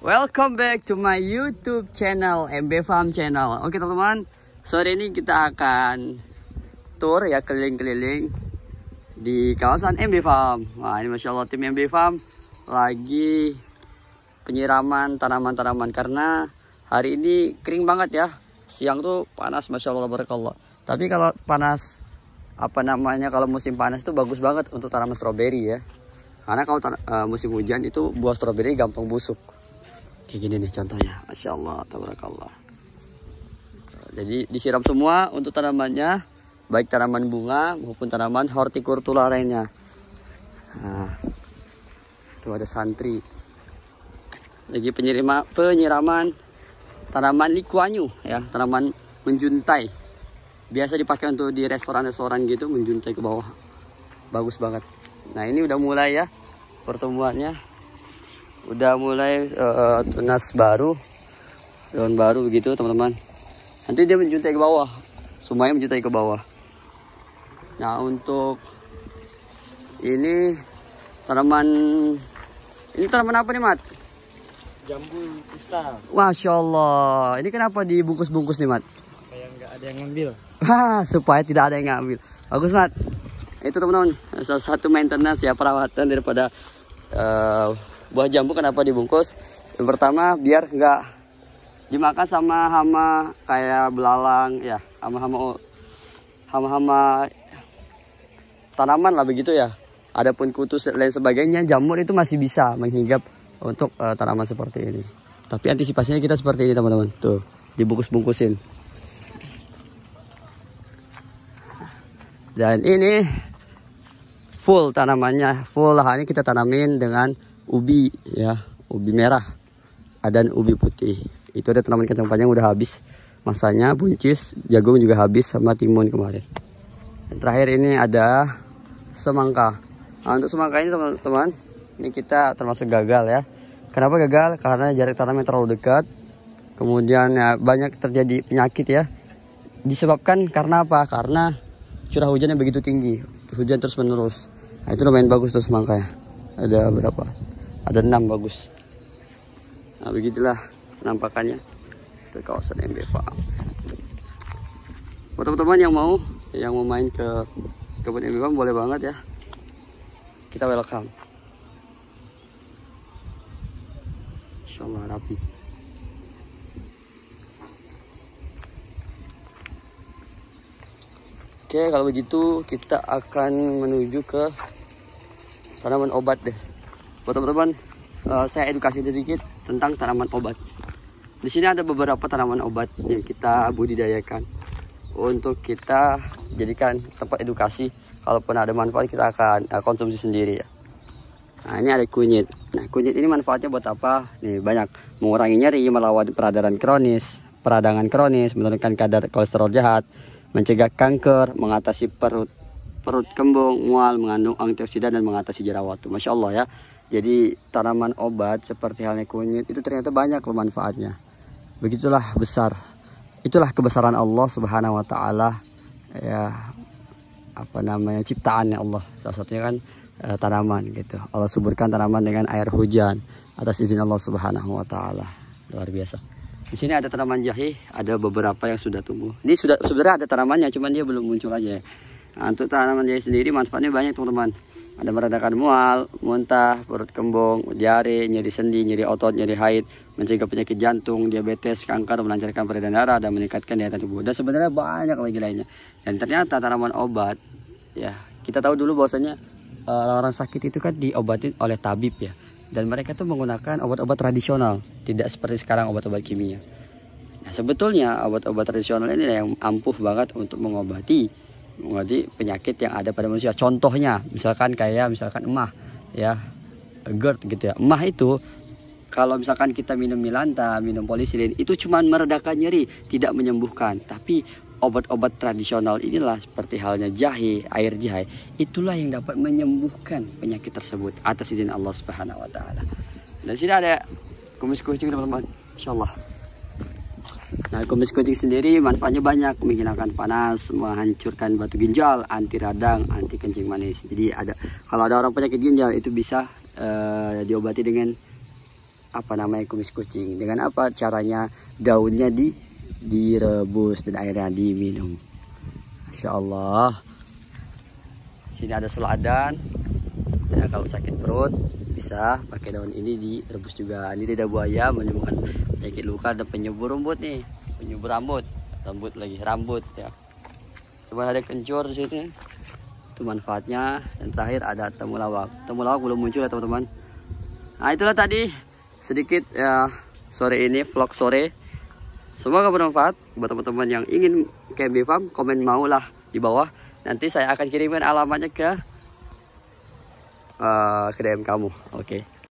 Welcome back to my YouTube channel, MB Farm Channel. Oke teman-teman, sore ini kita akan tour ya, keliling-keliling di kawasan MB Farm. Nah ini Masya Allah, tim MB Farm lagi penyiraman tanaman-tanaman karena hari ini kering banget ya. Siang tuh panas Masya Allah, barakallah. Tapi kalau panas, kalau musim panas itu bagus banget untuk tanaman stroberi ya. Karena kalau musim hujan itu buah stroberi gampang busuk. Kayak gini nih contohnya, Masya Allah, tabarakallah. Jadi disiram semua untuk tanamannya, baik tanaman bunga maupun tanaman hortikultura lainnya. Nah, itu ada santri. Lagi penyiraman tanaman likuanyu ya, tanaman menjuntai. Biasa dipakai untuk di restoran-restoran gitu, menjuntai ke bawah. Bagus banget. Nah ini udah mulai ya pertumbuhannya. Udah mulai tunas baru, daun baru begitu teman-teman. Nanti dia menjuntai ke bawah, semuanya menjuntai ke bawah. Nah untuk ini tanaman apa nih Mat? Jambu kristal. Masya Allah, ini kenapa dibungkus-bungkus nih Mat? Supaya nggak ada yang ngambil. Supaya tidak ada yang ngambil. Bagus Mat. Itu teman-teman salah satu maintenance ya, perawatan daripada buah jambu. Kenapa dibungkus? Yang pertama biar nggak dimakan sama hama kayak belalang ya, hama-hama tanaman lah begitu ya. Adapun kutu dan lain sebagainya, jamur itu masih bisa menghinggap untuk tanaman seperti ini. Tapi antisipasinya kita seperti ini teman-teman. Tuh, dibungkus-bungkusin. Dan ini full tanamannya, full lahannya kita tanamin dengan ubi ya, ubi merah dan ubi putih. Itu ada tanaman kacang panjang udah habis masanya, buncis, jagung juga habis sama timun kemarin. Dan terakhir ini ada semangka. Nah, untuk semangka ini teman-teman, ini kita termasuk gagal ya. Kenapa gagal? Karena jarak tanamnya terlalu dekat. Kemudian ya, banyak terjadi penyakit ya. Disebabkan karena apa? Karena curah hujannya begitu tinggi, hujan terus menerus. Nah, itu lumayan bagus tuh semangka ya. Ada berapa? Ada 6 bagus. Nah begitulah penampakannya ke kawasan MB Farm. Buat teman-teman yang mau main ke kebun MB Farm boleh banget ya. Kita welcome. Insyaallah rapi. Oke, kalau begitu kita akan menuju ke tanaman obat deh. Buat teman-teman, saya edukasi sedikit tentang tanaman obat. Di sini ada beberapa tanaman obat yang kita budidayakan untuk kita jadikan tempat edukasi. Kalaupun ada manfaat kita akan konsumsi sendiri ya. Nah ini ada kunyit. Nah kunyit ini manfaatnya buat apa? Nih banyak, mengurangi nyeri, melawan peradangan kronis, menurunkan kadar kolesterol jahat, mencegah kanker, mengatasi perut kembung, mual, mengandung antioksidan dan mengatasi jerawat. Masya Allah ya. Jadi tanaman obat seperti halnya kunyit itu ternyata banyak loh manfaatnya. Begitulah besar. Itulah kebesaran Allah Subhanahu wa taala ya, ciptaannya Allah. Salah satunya kan tanaman gitu. Allah suburkan tanaman dengan air hujan atas izin Allah Subhanahu wa taala. Luar biasa. Di sini ada tanaman jahe, ada beberapa yang sudah tumbuh. Ini sudah sebenarnya ada tanamannya, cuman dia belum muncul aja ya. Nah, untuk tanaman jahe sendiri manfaatnya banyak teman-teman. Ada meredakan mual, muntah, perut kembung, diare, nyeri sendi, nyeri otot, nyeri haid, mencegah penyakit jantung, diabetes, kanker, melancarkan peredaran darah, dan meningkatkan daya tahan tubuh. Dan sebenarnya banyak lagi lainnya. Dan ternyata tanaman obat, ya kita tahu dulu bahwasanya orang sakit itu kan diobatin oleh tabib ya. Dan mereka tuh menggunakan obat-obat tradisional, tidak seperti sekarang obat-obat kimia. Nah sebetulnya obat-obat tradisional ini yang ampuh banget untuk mengobati penyakit yang ada pada manusia. Contohnya misalkan emah ya, GERD gitu ya. Emah itu kalau misalkan kita minum Milanta, minum polisilin, itu cuma meredakan nyeri, tidak menyembuhkan. Tapi obat-obat tradisional inilah seperti halnya jahe, air jahe, itulah yang dapat menyembuhkan penyakit tersebut atas izin Allah Subhanahu wa taala. Dan sini ada kumis kucing teman-teman, insyaallah. Nah, kumis kucing sendiri manfaatnya banyak, menghilangkan panas, menghancurkan batu ginjal, anti radang, anti kencing manis. Jadi kalau ada orang penyakit ginjal itu bisa diobati dengan apa namanya kumis kucing. Dengan apa caranya? Daunnya direbus dan airnya diminum. Masya Allah. Sini ada seladan. Ya, kalau sakit perut bisa pakai daun ini direbus juga. Ini lidah buaya menyembuhkan penyakit luka dan penyubur rambut nih, penyubur rambut ya. Sebenarnya ada kencur di sini. Itu manfaatnya. Dan terakhir ada temulawak. Temulawak belum muncul ya teman-teman. Nah itulah tadi sedikit ya sore ini vlog sore. Semoga bermanfaat buat teman-teman yang ingin KMB Farm. Komen maulah di bawah. Nanti saya akan kirimkan alamatnya ke DM kamu. Oke.